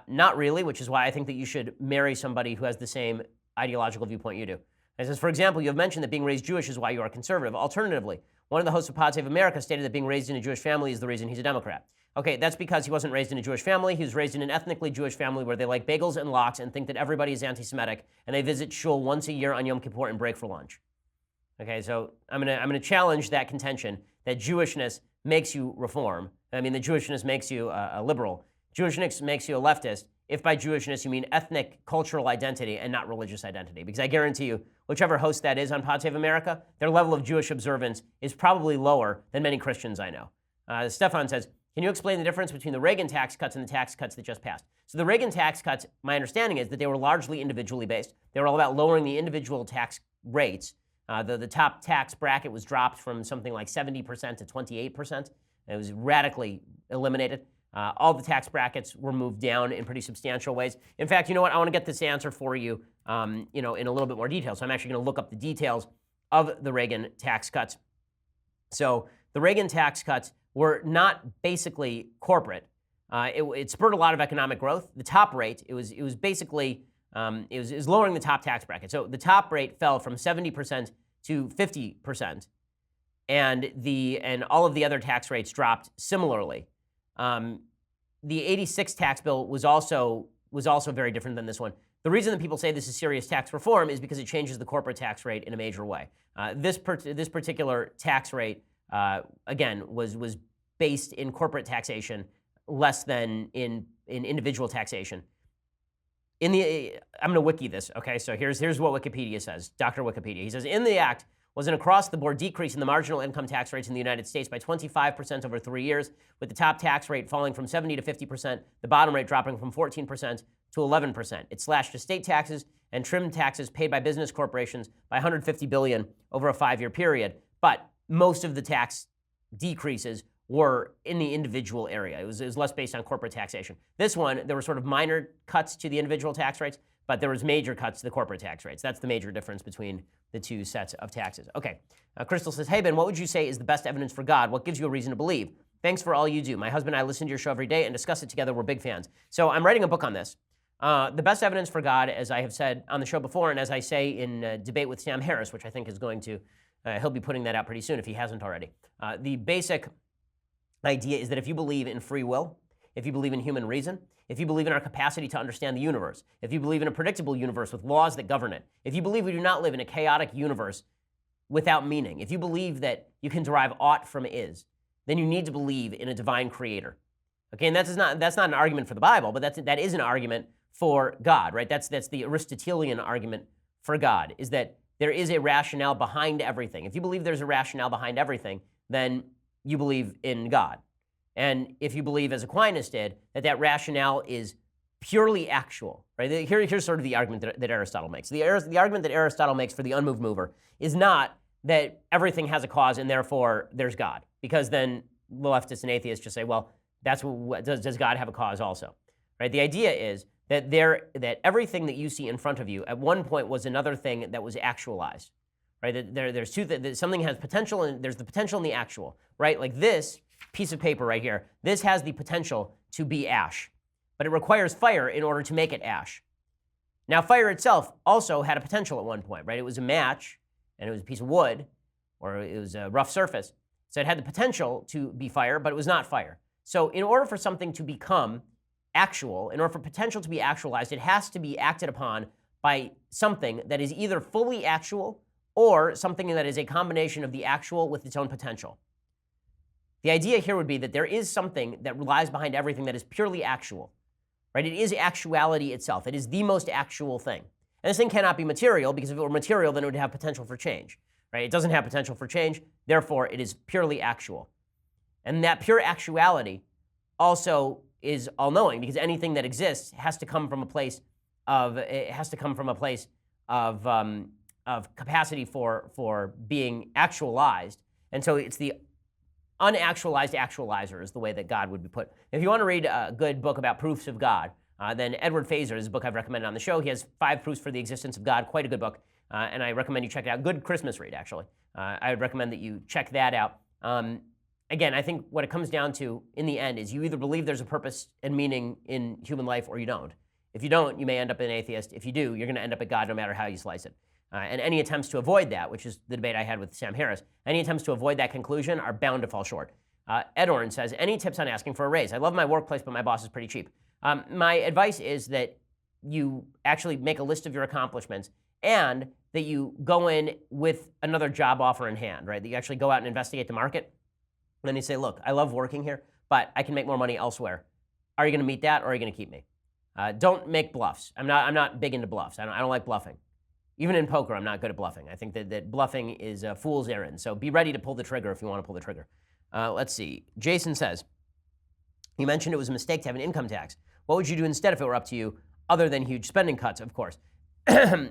Not really, which is why I think that you should marry somebody who has the same ideological viewpoint you do. It says, for example, you have mentioned that being raised Jewish is why you are conservative. Alternatively, one of the hosts of Pod Save America stated that being raised in a Jewish family is the reason he's a Democrat. Okay, that's because he wasn't raised in a Jewish family. He was raised in an ethnically Jewish family where they like bagels and lox and think that everybody is anti-Semitic, and they visit shul once a year on Yom Kippur and break for lunch. Okay, so I'm gonna challenge that contention that Jewishness makes you reform. I mean, that Jewishness makes you a liberal. Jewishness makes you a leftist if by Jewishness you mean ethnic, cultural identity and not religious identity. Because I guarantee you, whichever host that is on Pod Save America, their level of Jewish observance is probably lower than many Christians I know. Stefan says, can you explain the difference between the Reagan tax cuts and the tax cuts that just passed? So the Reagan tax cuts, my understanding is that they were largely individually based. They were all about lowering the individual tax rates. The top tax bracket was dropped from something like 70% to 28%. It was radically eliminated. All the tax brackets were moved down in pretty substantial ways. In fact, you know what? I want to get this answer for you, in a little bit more detail. So I'm actually going to look up the details of the Reagan tax cuts. So the Reagan tax cuts were not basically corporate. It spurred a lot of economic growth. The top rate, it was basically it was lowering the top tax bracket. So the top rate fell from 70% to 50%, and all of the other tax rates dropped similarly. The 86 tax bill was also very different than this one. The reason that people say this is serious tax reform is because it changes the corporate tax rate in a major way. This particular tax rate, again, was based in corporate taxation less than in individual taxation. I'm going to wiki this, okay? So here's what Wikipedia says, Dr. Wikipedia. He says, in the act was an across-the-board decrease in the marginal income tax rates in the United States by 25% over 3 years, with the top tax rate falling from 70 to 50%, the bottom rate dropping from 14% to 11%. It slashed estate taxes and trimmed taxes paid by business corporations by $150 billion over a 5-year period. But most of the tax decreases were in the individual area. It was less based on corporate taxation. This one, there were sort of minor cuts to the individual tax rates, but there was major cuts to the corporate tax rates. That's the major difference between the two sets of taxes. Okay, Crystal says, hey Ben, what would you say is the best evidence for God? What gives you a reason to believe? Thanks for all you do. My husband and I listen to your show every day and discuss it together. We're big fans. So I'm writing a book on this. The best evidence for God, as I have said on the show before, and as I say in Debate with Sam Harris, which I think is going to, he'll be putting that out pretty soon if he hasn't already. The basic idea is that if you believe in free will, if you believe in human reason, if you believe in our capacity to understand the universe, if you believe in a predictable universe with laws that govern it, if you believe we do not live in a chaotic universe without meaning, if you believe that you can derive aught from is, then you need to believe in a divine creator. Okay, and that's not an argument for the Bible, but that is an argument for God, right? That's the Aristotelian argument for God, is that there is a rationale behind everything. If you believe there's a rationale behind everything, then you believe in God. And if you believe, as Aquinas did, that rationale is purely actual, right? Here's sort of the argument that Aristotle makes. The argument that Aristotle makes for the unmoved mover is not that everything has a cause and therefore there's God, because then the leftists and atheists just say, well, does God have a cause also, right? The idea is that everything that you see in front of you at one point was another thing that was actualized, right? That there's two that something has potential, and there's the potential and the actual, right? Like this piece of paper right here, this has the potential to be ash, but it requires fire in order to make it ash. Now, fire itself also had a potential at one point, right? It was a match, and it was a piece of wood, or it was a rough surface. So it had the potential to be fire, but it was not fire. So in order for something to become actual, in order for potential to be actualized, it has to be acted upon by something that is either fully actual or something that is a combination of the actual with its own potential. The idea here would be that there is something that lies behind everything that is purely actual, right? It is actuality itself. It is the most actual thing. And this thing cannot be material, because if it were material, then it would have potential for change, right? It doesn't have potential for change, therefore it is purely actual. And that pure actuality also is all-knowing, because anything that exists has to come from a place of capacity for being actualized. And so it's the unactualized actualizer is the way that God would be put. If you want to read a good book about proofs of God, then Edward Fazer is a book I've recommended on the show. He has 5 proofs for the existence of God, quite a good book, and I recommend you check it out. Good Christmas read, actually. I would recommend that you check that out. Again, I think what it comes down to in the end is you either believe there's a purpose and meaning in human life or you don't. If you don't, you may end up an atheist. If you do, you're going to end up at God no matter how you slice it. And any attempts to avoid that, which is the debate I had with Sam Harris, any attempts to avoid that conclusion are bound to fall short. Ed Orn says, any tips on asking for a raise? I love my workplace, but my boss is pretty cheap. My advice is that you actually make a list of your accomplishments and that you go in with another job offer in hand, right? That you actually go out and investigate the market. And then you say, look, I love working here, but I can make more money elsewhere. Are you going to meet that, or are you going to keep me? Don't make bluffs. I'm not big into bluffs. I don't like bluffing. Even in poker, I'm not good at bluffing. I think that bluffing is a fool's errand. So be ready to pull the trigger if you want to pull the trigger. Let's see. Jason says, you mentioned it was a mistake to have an income tax. What would you do instead if it were up to you, other than huge spending cuts, of course?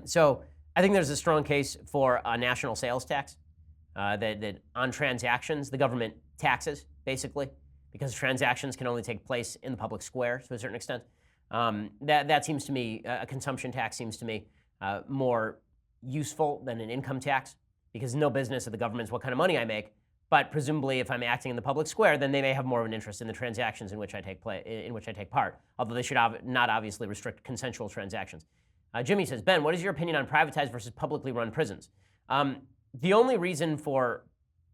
So I think there's a strong case for a national sales tax that on transactions, the government taxes, basically, because transactions can only take place in the public square to a certain extent. That seems to me, a consumption tax seems to me more useful than an income tax, because no business of the government's what kind of money I make. But presumably, if I'm acting in the public square, then they may have more of an interest in the transactions in which I take part. Although they should not obviously restrict consensual transactions. Jimmy says, Ben, what is your opinion on privatized versus publicly run prisons? The only reason for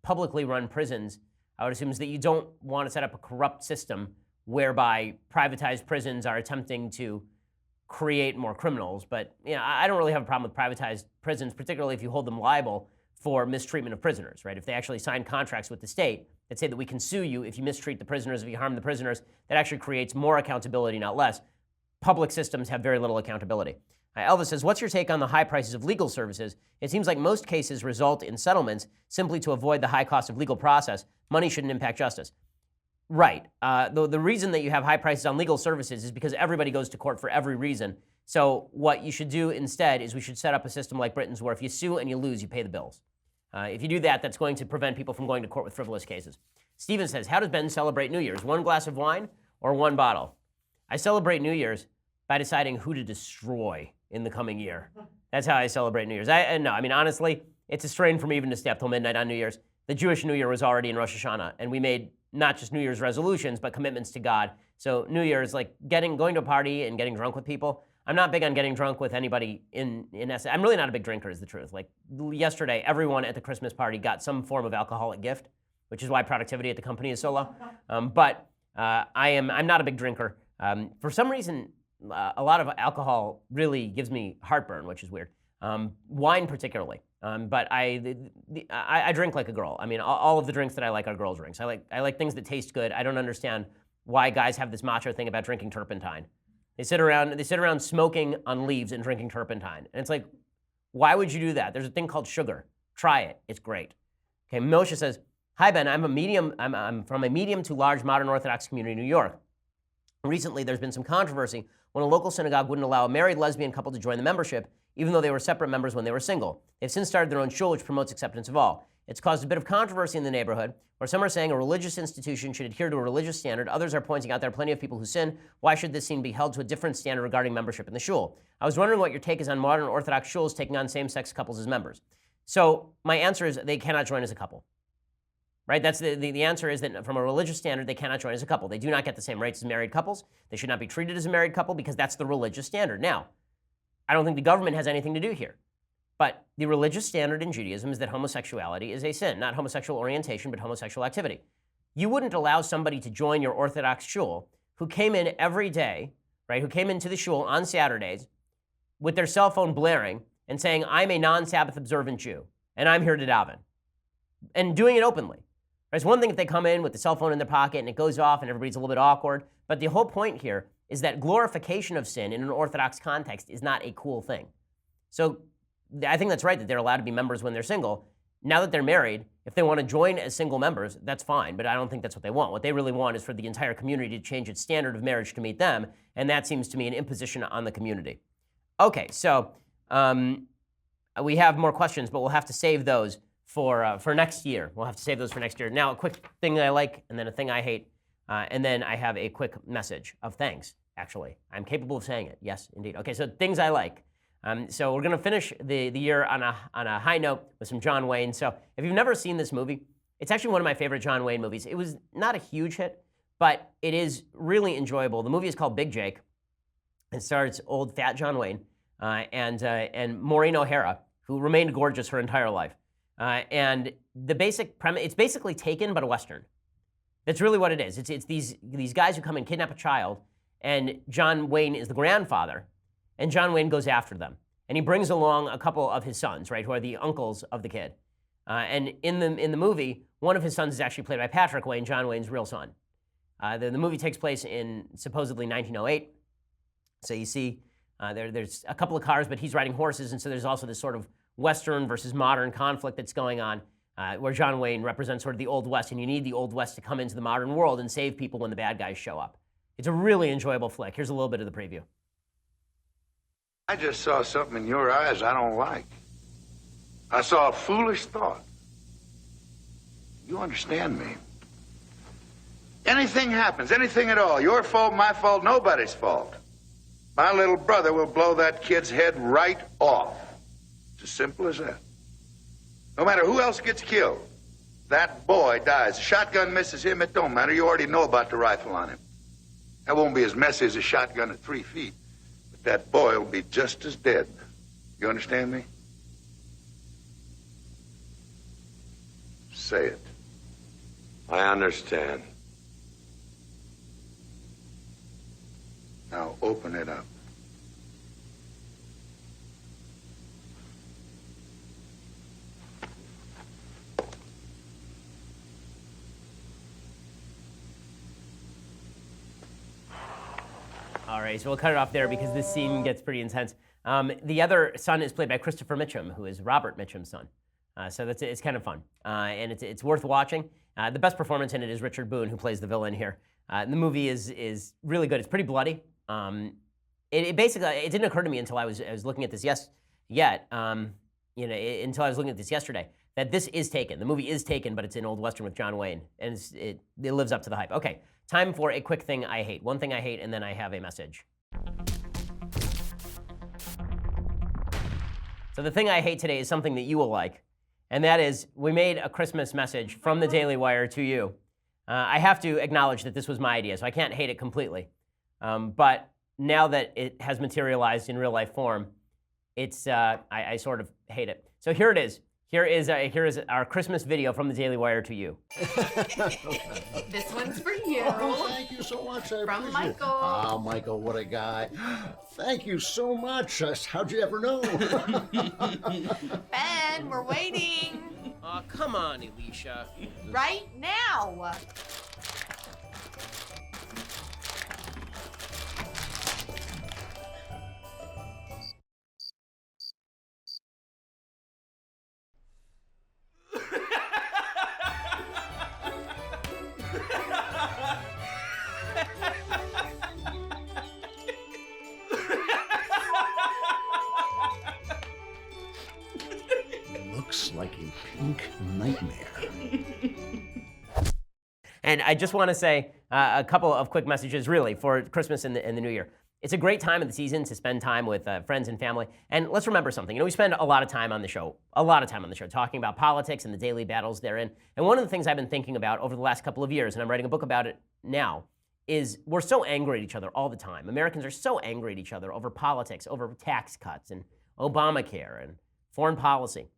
publicly run prisons, I would assume, is that you don't want to set up a corrupt system whereby privatized prisons are attempting to create more criminals. But I don't really have a problem with privatized prisons, particularly if you hold them liable for mistreatment of prisoners, right? If they actually sign contracts with the state that say that we can sue you if you mistreat the prisoners, if you harm the prisoners, that actually creates more accountability, not less. Public systems have very little accountability. Elvis says, what's your take on the high prices of legal services? It seems like most cases result in settlements simply to avoid the high cost of legal process. Money shouldn't impact justice. Right. The reason that you have high prices on legal services is because everybody goes to court for every reason. So what you should do instead is we should set up a system like Britain's where if you sue and you lose, you pay the bills. If you do that, that's going to prevent people from going to court with frivolous cases. Steven says, how does Ben celebrate New Year's? 1 glass of wine or 1 bottle? I celebrate New Year's by deciding who to destroy in the coming year. That's how I celebrate New Year's. Honestly, it's a strain for me even to stay up till midnight on New Year's. The Jewish New Year was already in Rosh Hashanah, and we made not just New Year's resolutions, but commitments to God. So New Year's, like going to a party and getting drunk with people. I'm not big on getting drunk with anybody in essence. I'm really not a big drinker, is the truth. Like yesterday, everyone at the Christmas party got some form of alcoholic gift, which is why productivity at the company is so low. I'm not a big drinker. For some reason, a lot of alcohol really gives me heartburn, which is weird. Wine particularly. But I drink like a girl. I mean, all of the drinks that I like are girl drinks. I like things that taste good. I don't understand why guys have this macho thing about drinking turpentine. They sit around smoking on leaves and drinking turpentine. And it's like, why would you do that? There's a thing called sugar. Try it. It's great. Okay, Moshe says, hi, Ben. I'm from a medium to large modern Orthodox community in New York. Recently, there's been some controversy when a local synagogue wouldn't allow a married lesbian couple to join the membership, even though they were separate members when they were single. They've since started their own shul, which promotes acceptance of all. It's caused a bit of controversy in the neighborhood, where some are saying a religious institution should adhere to a religious standard. Others are pointing out there are plenty of people who sin. Why should this scene be held to a different standard regarding membership in the shul? I was wondering what your take is on modern Orthodox shuls taking on same-sex couples as members. So my answer is they cannot join as a couple. Right? That's the answer is that from a religious standard, they cannot join as a couple. They do not get the same rights as married couples. They should not be treated as a married couple because that's the religious standard. Now, I don't think the government has anything to do here. But the religious standard in Judaism is that homosexuality is a sin, not homosexual orientation, but homosexual activity. You wouldn't allow somebody to join your Orthodox shul who came in every day, right, who came into the shul on Saturdays with their cell phone blaring and saying, I'm a non-Sabbath observant Jew, and I'm here to daven, and doing it openly. It's one thing if they come in with the cell phone in their pocket and it goes off and everybody's a little bit awkward, but the whole point here is that glorification of sin in an Orthodox context is not a cool thing. So I think that's right that they're allowed to be members when they're single. Now that they're married, if they want to join as single members, that's fine, but I don't think that's what they want. What they really want is for the entire community to change its standard of marriage to meet them, and that seems to me an imposition on the community. Okay, so we have more questions, but we'll have to save those for next year. We'll have to save those for next year. Now, a quick thing that I like, and then a thing I hate, and then I have a quick message of thanks, actually. I'm capable of saying it. Yes, indeed. Okay, so things I like. So we're going to finish the year on a high note with some John Wayne. So if you've never seen this movie, it's actually one of my favorite John Wayne movies. It was not a huge hit, but it is really enjoyable. The movie is called Big Jake. It stars old fat John Wayne and Maureen O'Hara, who remained gorgeous her entire life. And the basic premise, it's basically Taken, but a Western. That's really what it is. It's these guys who come and kidnap a child, and John Wayne is the grandfather, and John Wayne goes after them. And he brings along a couple of his sons, right, who are the uncles of the kid. And in the movie, one of his sons is actually played by Patrick Wayne, John Wayne's real son. The movie takes place in supposedly 1908. So you see there's a couple of cars, but he's riding horses, and so there's also this sort of Western versus modern conflict that's going on, where John Wayne represents sort of the Old West, and you need the Old West to come into the modern world and save people when the bad guys show up. It's a really enjoyable flick. Here's a little bit of the preview. I just saw something in your eyes I don't like. I saw a foolish thought. You understand me? Anything happens, anything at all, your fault, my fault, nobody's fault. My little brother will blow that kid's head right off. It's as simple as that. No matter who else gets killed, that boy dies. A shotgun misses him, it don't matter. You already know about the rifle on him. That won't be as messy as a shotgun at 3 feet. But that boy will be just as dead. You understand me? Say it. I understand. Now open it up. All right, so we'll cut it off there because this scene gets pretty intense. The other son is played by Christopher Mitchum, who is Robert Mitchum's son. So it's kind of fun, and it's worth watching. The best performance in it is Richard Boone, who plays the villain here. The movie is really good. It's pretty bloody. It basically, it didn't occur to me until I was looking at this until I was looking at this yesterday, that this is taken. The movie is taken, but it's an old Western with John Wayne, and it lives up to the hype. Okay, time for a quick thing I hate. One thing I hate, and then I have a message. So the thing I hate today is something that you will like, and that is we made a Christmas message from the Daily Wire to you. I have to acknowledge that this was my idea, so I can't hate it completely. But now that it has materialized in real life form, I sort of hate it. So here it is. Here is our Christmas video from the Daily Wire to you. This one's for you. Oh, thank you so much. I From appreciate it. Michael. Oh, Michael, what a guy. Thank you so much. How'd you ever know? Ben, we're waiting. Come on, Alicia. Right now. Looks like a pink nightmare. And I just want to say a couple of quick messages, really, for Christmas and the New Year. It's a great time of the season to spend time with friends and family. And let's remember something. We spend a lot of time on the show, talking about politics and the daily battles therein. And one of the things I've been thinking about over the last couple of years, and I'm writing a book about it now, is we're so angry at each other all the time. Americans are so angry at each other over politics, over tax cuts and Obamacare and foreign policy.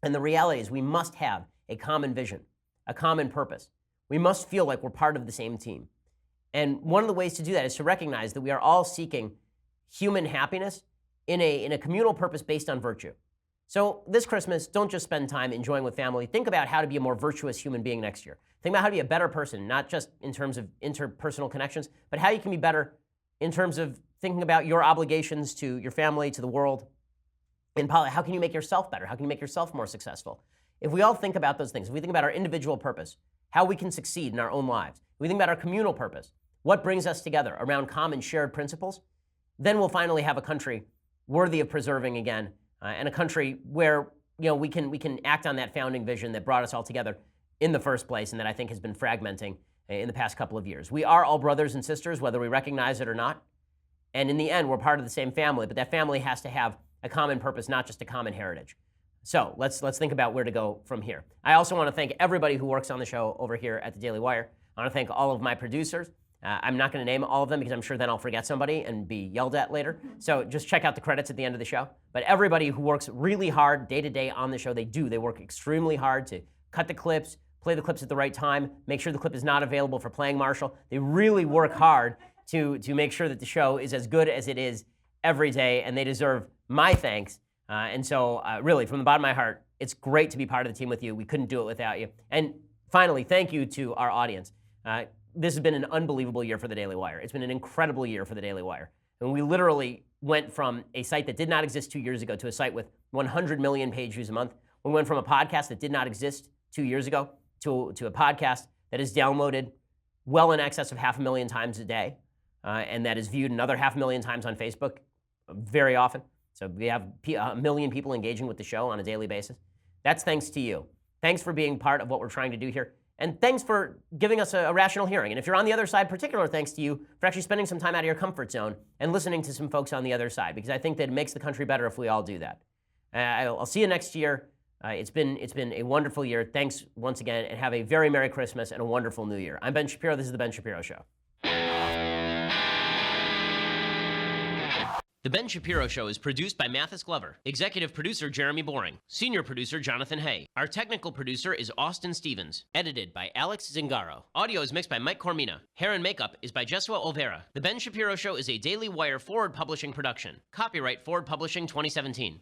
And the reality is we must have a common vision, a common purpose. We must feel like we're part of the same team. And one of the ways to do that is to recognize that we are all seeking human happiness in a communal purpose based on virtue. So this Christmas, don't just spend time enjoying with family. Think about how to be a more virtuous human being next year. Think about how to be a better person, not just in terms of interpersonal connections, but how you can be better in terms of thinking about your obligations to your family, to the world. And how can you make yourself better? How can you make yourself more successful? If we all think about those things, if we think about our individual purpose, how we can succeed in our own lives, if we think about our communal purpose, what brings us together around common shared principles, then we'll finally have a country worthy of preserving again, and a country where we can act on that founding vision that brought us all together in the first place, and that I think has been fragmenting in the past couple of years. We are all brothers and sisters, whether we recognize it or not. And in the end, we're part of the same family, but that family has to have a common purpose, not just a common heritage. So let's think about where to go from here. I also want to thank everybody who works on the show over here at the Daily Wire. I want to thank all of my producers. I'm not going to name all of them because I'm sure then I'll forget somebody and be yelled at later. So just check out the credits at the end of the show. But everybody who works really hard day to day on the show, they work extremely hard to cut the clips, play the clips at the right time, make sure the clip is not available for playing Marshall. They really work hard to make sure that the show is as good as it is every day, and they deserve my thanks. And so really, from the bottom of my heart, it's great to be part of the team with you. We couldn't do it without you. And finally, thank you to our audience. This has been an unbelievable year for the Daily Wire. It's been an incredible year for the Daily Wire. And we literally went from a site that did not exist 2 years ago to a site with 100 million page views a month. We went from a podcast that did not exist 2 years ago to a podcast that is downloaded well in excess of 500,000 times a day, and that is viewed another 500,000 times on Facebook very often. So we have 1 million people engaging with the show on a daily basis. That's thanks to you. Thanks for being part of what we're trying to do here. And thanks for giving us a rational hearing. And if you're on the other side, particular thanks to you for actually spending some time out of your comfort zone and listening to some folks on the other side, because I think that it makes the country better if we all do that. I'll see you next year. It's been a wonderful year. Thanks once again, and have a very Merry Christmas and a wonderful New Year. I'm Ben Shapiro. This is The Ben Shapiro Show. The Ben Shapiro Show is produced by Mathis Glover, executive producer Jeremy Boring, senior producer Jonathan Hay. Our technical producer is Austin Stevens, edited by Alex Zingaro. Audio is mixed by Mike Cormina. Hair and makeup is by Jesua Olvera. The Ben Shapiro Show is a Daily Wire Forward Publishing production. Copyright Forward Publishing 2017.